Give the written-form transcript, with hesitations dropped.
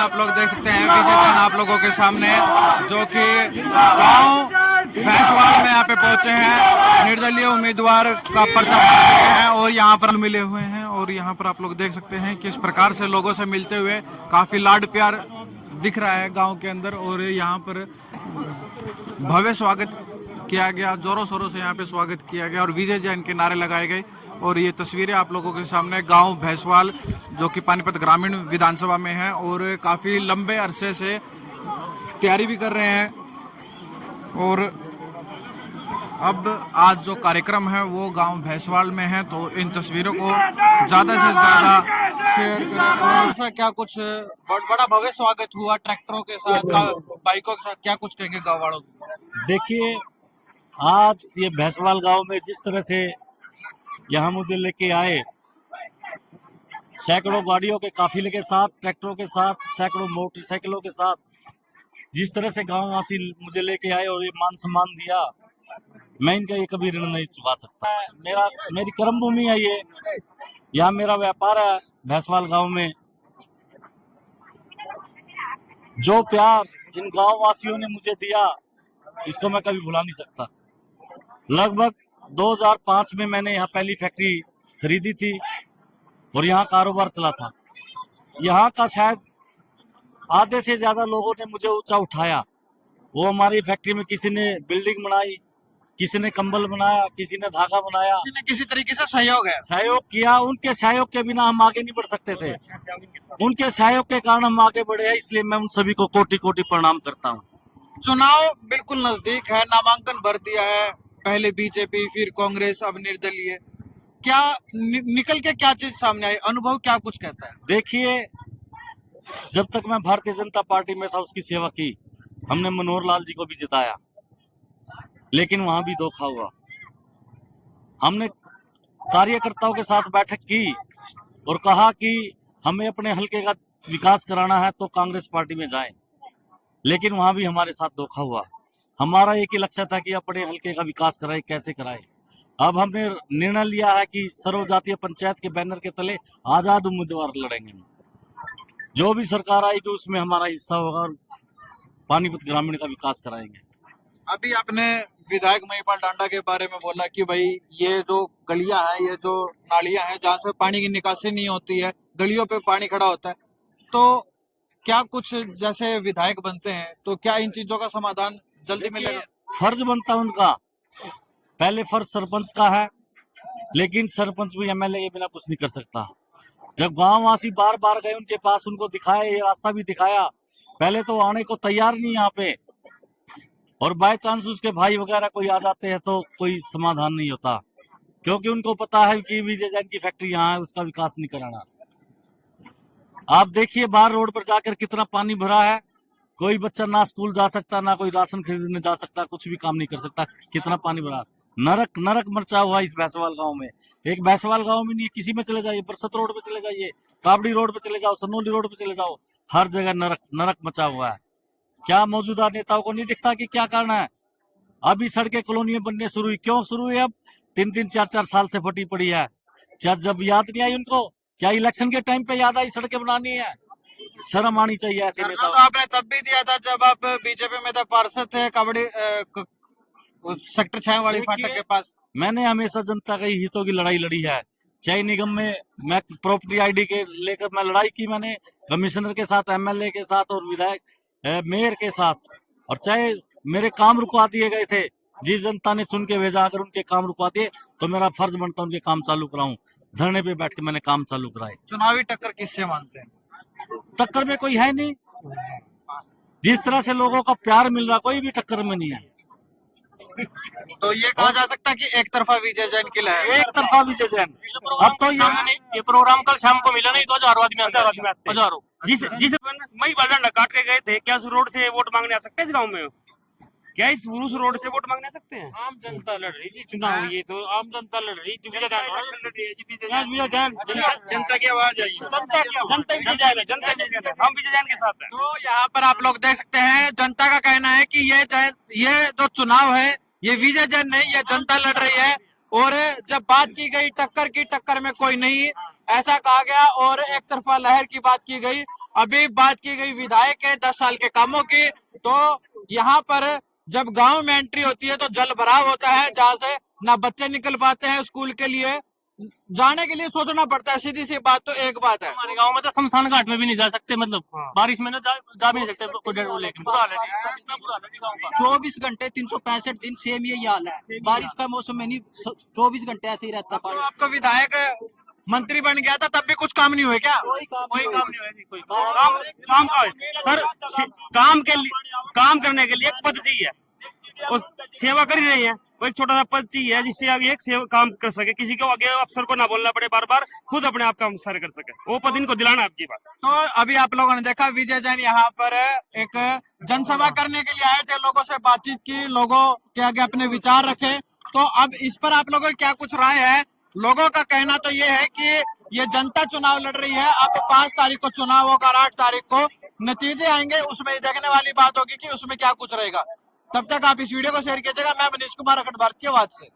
आप लोग देख सकते हैं विजय जैन आप लोगों के सामने, जो कि गांव भैंसवाल में यहाँ पे पहुंचे हैं। निर्दलीय उम्मीदवार का पर्चा भरते हैं और यहाँ पर मिले हुए हैं। और यहाँ पर आप लोग देख सकते हैं किस प्रकार से लोगों से मिलते हुए काफी लाड प्यार दिख रहा है गांव के अंदर। और यहाँ पर भव्य स्वागत किया गया, जोरों शोरों से यहाँ पे स्वागत किया गया और विजय जैन के नारे लगाए गए। और ये तस्वीरें आप लोगों के सामने गांव भैंसवाल, जो कि पानीपत ग्रामीण विधानसभा में है और काफी लंबे अरसे से तैयारी भी कर रहे हैं। और अब आज जो कार्यक्रम है वो गांव भैंसवाल में है, तो इन तस्वीरों को ज्यादा से ज्यादा शेयर करें। और ऐसा क्या कुछ बहुत बड़ा भव्य स्वागत हुआ ट्रैक्टरों के साथ, बाइकों के साथ, क्या कुछ कहेंगे गाँव वालों को? देखिए, आज ये भैंसवाल गांव में जिस तरह से यहाँ मुझे लेके आए, सैकड़ों गाड़ियों के काफिले के साथ, ट्रैक्टरों के साथ, सैकड़ों मोटरसाइकिलों के साथ, जिस तरह से गांववासी मुझे लेके आए और ये मान सम्मान दिया, मैं इनका ये कभी ऋण नहीं चुका सकता। मेरी कर्म भूमि है ये, यहाँ मेरा व्यापार है भैंसवाल गांव में। जो प्यार इन गांव वासियों ने मुझे दिया, इसको मैं कभी भुला नहीं सकता। लगभग 2005 में मैंने यहाँ पहली फैक्ट्री खरीदी थी और यहाँ कारोबार चला था। यहाँ का शायद आधे से ज्यादा लोगों ने मुझे ऊंचा उठाया। वो हमारी फैक्ट्री में किसी ने बिल्डिंग बनाई, किसी ने कंबल बनाया, किसी ने धागा बनाया, किसी ने किसी तरीके से सहयोग किया। उनके सहयोग के बिना हम आगे नहीं बढ़ सकते थे। उनके सहयोग के कारण हम आगे बढ़े हैं, इसलिए मैं उन सभी को कोटि कोटि प्रणाम करता हूँ। चुनाव बिल्कुल नजदीक है, नामांकन भर दिया है, पहले बीजेपी फिर कांग्रेस अब निर्दलीय। क्या निकल के क्या चीज सामने आई, अनुभव क्या कुछ कहता है? देखिए, जब तक मैं भारतीय जनता पार्टी में था उसकी सेवा की, हमने मनोहर लाल जी को भी जिताया, लेकिन वहां भी धोखा हुआ। हमने कार्यकर्ताओं के साथ बैठक की और कहा कि हमें अपने हलके का विकास कराना है तो कांग्रेस पार्टी में जाएं, लेकिन वहां भी हमारे साथ धोखा हुआ। हमारा एक ही लक्ष्य था कि अपने हलके का विकास कराए, कैसे कराए। अब हमने निर्णय लिया है कि सर्वजातीय पंचायत के बैनर के तले आजाद उम्मीदवार लड़ेंगे। जो भी सरकार आएगी उसमें हमारा हिस्सा होगा और पानीपत ग्रामीण का विकास कराएंगे। अभी आपने विधायक महिपाल टांडा के बारे में बोला कि भाई ये जो गलियां हैं, ये जो नालियां हैं जहाँ से पानी की निकासी नहीं होती है, गलियों पे पानी खड़ा होता है, तो क्या कुछ जैसे विधायक बनते हैं तो क्या इन चीजों का समाधान जल्दी मिलेगा? फर्ज बनता है उनका, पहले फर्ज सरपंच का है, लेकिन सरपंच भी एमएलए के बिना कुछ नहीं कर सकता। जब गांववासी बार बार गए उनके पास, उनको दिखाया, ये रास्ता भी दिखाया, पहले तो आने को तैयार नहीं यहाँ पे, और बाय चांस उसके भाई वगैरह कोई आ जाते हैं तो कोई समाधान नहीं होता, क्योंकि उनको पता है कि विजय जैन की फैक्ट्री यहाँ है, उसका विकास नहीं कराना। आप देखिए बाहर रोड पर जाकर कितना पानी भरा है, कोई बच्चा ना स्कूल जा सकता, ना कोई राशन खरीदने जा सकता, कुछ भी काम नहीं कर सकता, कितना पानी भरा। नरक नरक मचा हुआ इस भैंसवाल गांव में। एक भैंसवाल गांव में नहीं, किसी में चले जाइए, बरसत रोड पे चले जाइए, काबड़ी रोड पे चले जाओ, सनोली रोड पे चले जाओ, हर जगह नरक नरक मचा हुआ है। क्या मौजूदा नेताओं को नहीं दिखता कि क्या करना है? अभी सड़कें कॉलोनियां बनने शुरू हुई, क्यों शुरू हुई? अब 3-4 साल से फटी पड़ी है। जब याद नहीं आई उनको? क्या इलेक्शन के टाइम पे याद आई सड़कें बनानी है? शर्म आनी चाहिए ऐसे नेताओं। तो आपने तब भी दिया था जब आप बीजेपी में थे, पार्षद थे, कबड्डी सेक्टर 6 वाली फाटक के पास। मैंने हमेशा जनता के हितों की लड़ाई लड़ी है। चाहे निगम में मैं प्रॉपर्टी आईडी के लेकर मैं लड़ाई की, मैंने कमिश्नर के साथ, एमएलए के साथ और विधायक मेयर के साथ, और चाहे मेरे काम रुकवा दिए गए थे, जिस जनता ने चुन के भेजा, अगर उनके काम रुकवा दिए तो मेरा फर्ज बनता उनके काम चालू कराऊं। धरने पे बैठ के मैंने काम चालू कराए। चुनावी टक्कर किससे मानते हैं? टक्कर में कोई है नहीं। जिस तरह से लोगों का प्यार मिल रहा, कोई भी टक्कर में नहीं है। तो ये कहा जा सकता है कि एक तरफा विजय जैन की लहर, एक तरफा विजय जैन। अब तो ये प्रोग्राम कल शाम को मिला नहीं तो हजारों आदमी हजारों जिस मई झंडा काट के गए थे, क्या उस रोड से वोट मांगने आ सकते हैं इस गांव में? क्या इस उस रोड से वोट मांगने आ सकते हैं? आम जनता लड़ रही जी चुनाव, ये तो आम जनता लड़ रही। जनता की आवाज आई, जनता विजय जैन है, जनता विजय जैन है, हम विजय जैन के साथ हैं। तो यहाँ पर आप लोग देख सकते हैं जनता का कहना है कि ये जो चुनाव है ये विजय जैन नहीं, ये जनता लड़ रही है। और जब बात की गई टक्कर की, टक्कर में कोई नहीं, ऐसा कहा गया और एक तरफा लहर की बात की गई। अभी बात की गई विधायक के 10 साल के कामों की, तो यहाँ पर जब गांव में एंट्री होती है तो जल भराव होता है, जहां से ना बच्चे निकल पाते हैं स्कूल के लिए, जाने के लिए सोचना पड़ता है। सीधी सी बात तो एक बात है, हमारे गांव में तो शमशान घाट में भी नहीं जा सकते, मतलब बारिश में ना जा भी नहीं सकते कोई डर वो, लेकिन बुरा हाल है जी, इतना बुरा हाल है जी गांव का। 24 घंटे 365 दिन सेम यही हाल है। बारिश का मौसम में नहीं 24 घंटे ऐसे ही रहता है तो पानी। आपका विधायक मंत्री बन गया था तब भी कुछ काम नहीं हुए क्या? कोई काम कोई नहीं काम नहीं हुआ जी, कोई काम का है सर। काम के लिए, काम करने के लिए एक पद चाहिए और सेवा कर ही रही है, वो एक छोटा सा पद चाहिए जिससे आगे एक सेवा काम कर सके, किसी को आगे अफसर को ना बोलना पड़े, बार बार खुद अपने आप काम सारे कर सके, वो पद इनको दिलाना आपकी बात। तो अभी आप लोगों ने देखा विजय जैन यहाँ पर एक जनसभा करने के लिए आए थे, लोगों से बातचीत की, लोगों के आगे अपने विचार रखे। तो अब इस पर आप लोगों की क्या कुछ राय है? लोगों का कहना तो ये है कि ये जनता चुनाव लड़ रही है, अब 5 तारीख को चुनाव होगा और 8 तारीख को नतीजे आएंगे, उसमें देखने वाली बात होगी कि उसमें क्या कुछ रहेगा। तब तक आप इस वीडियो को शेयर कीजिएगा। मैं मनीष कुमार, अखंड भारत की आवाज से।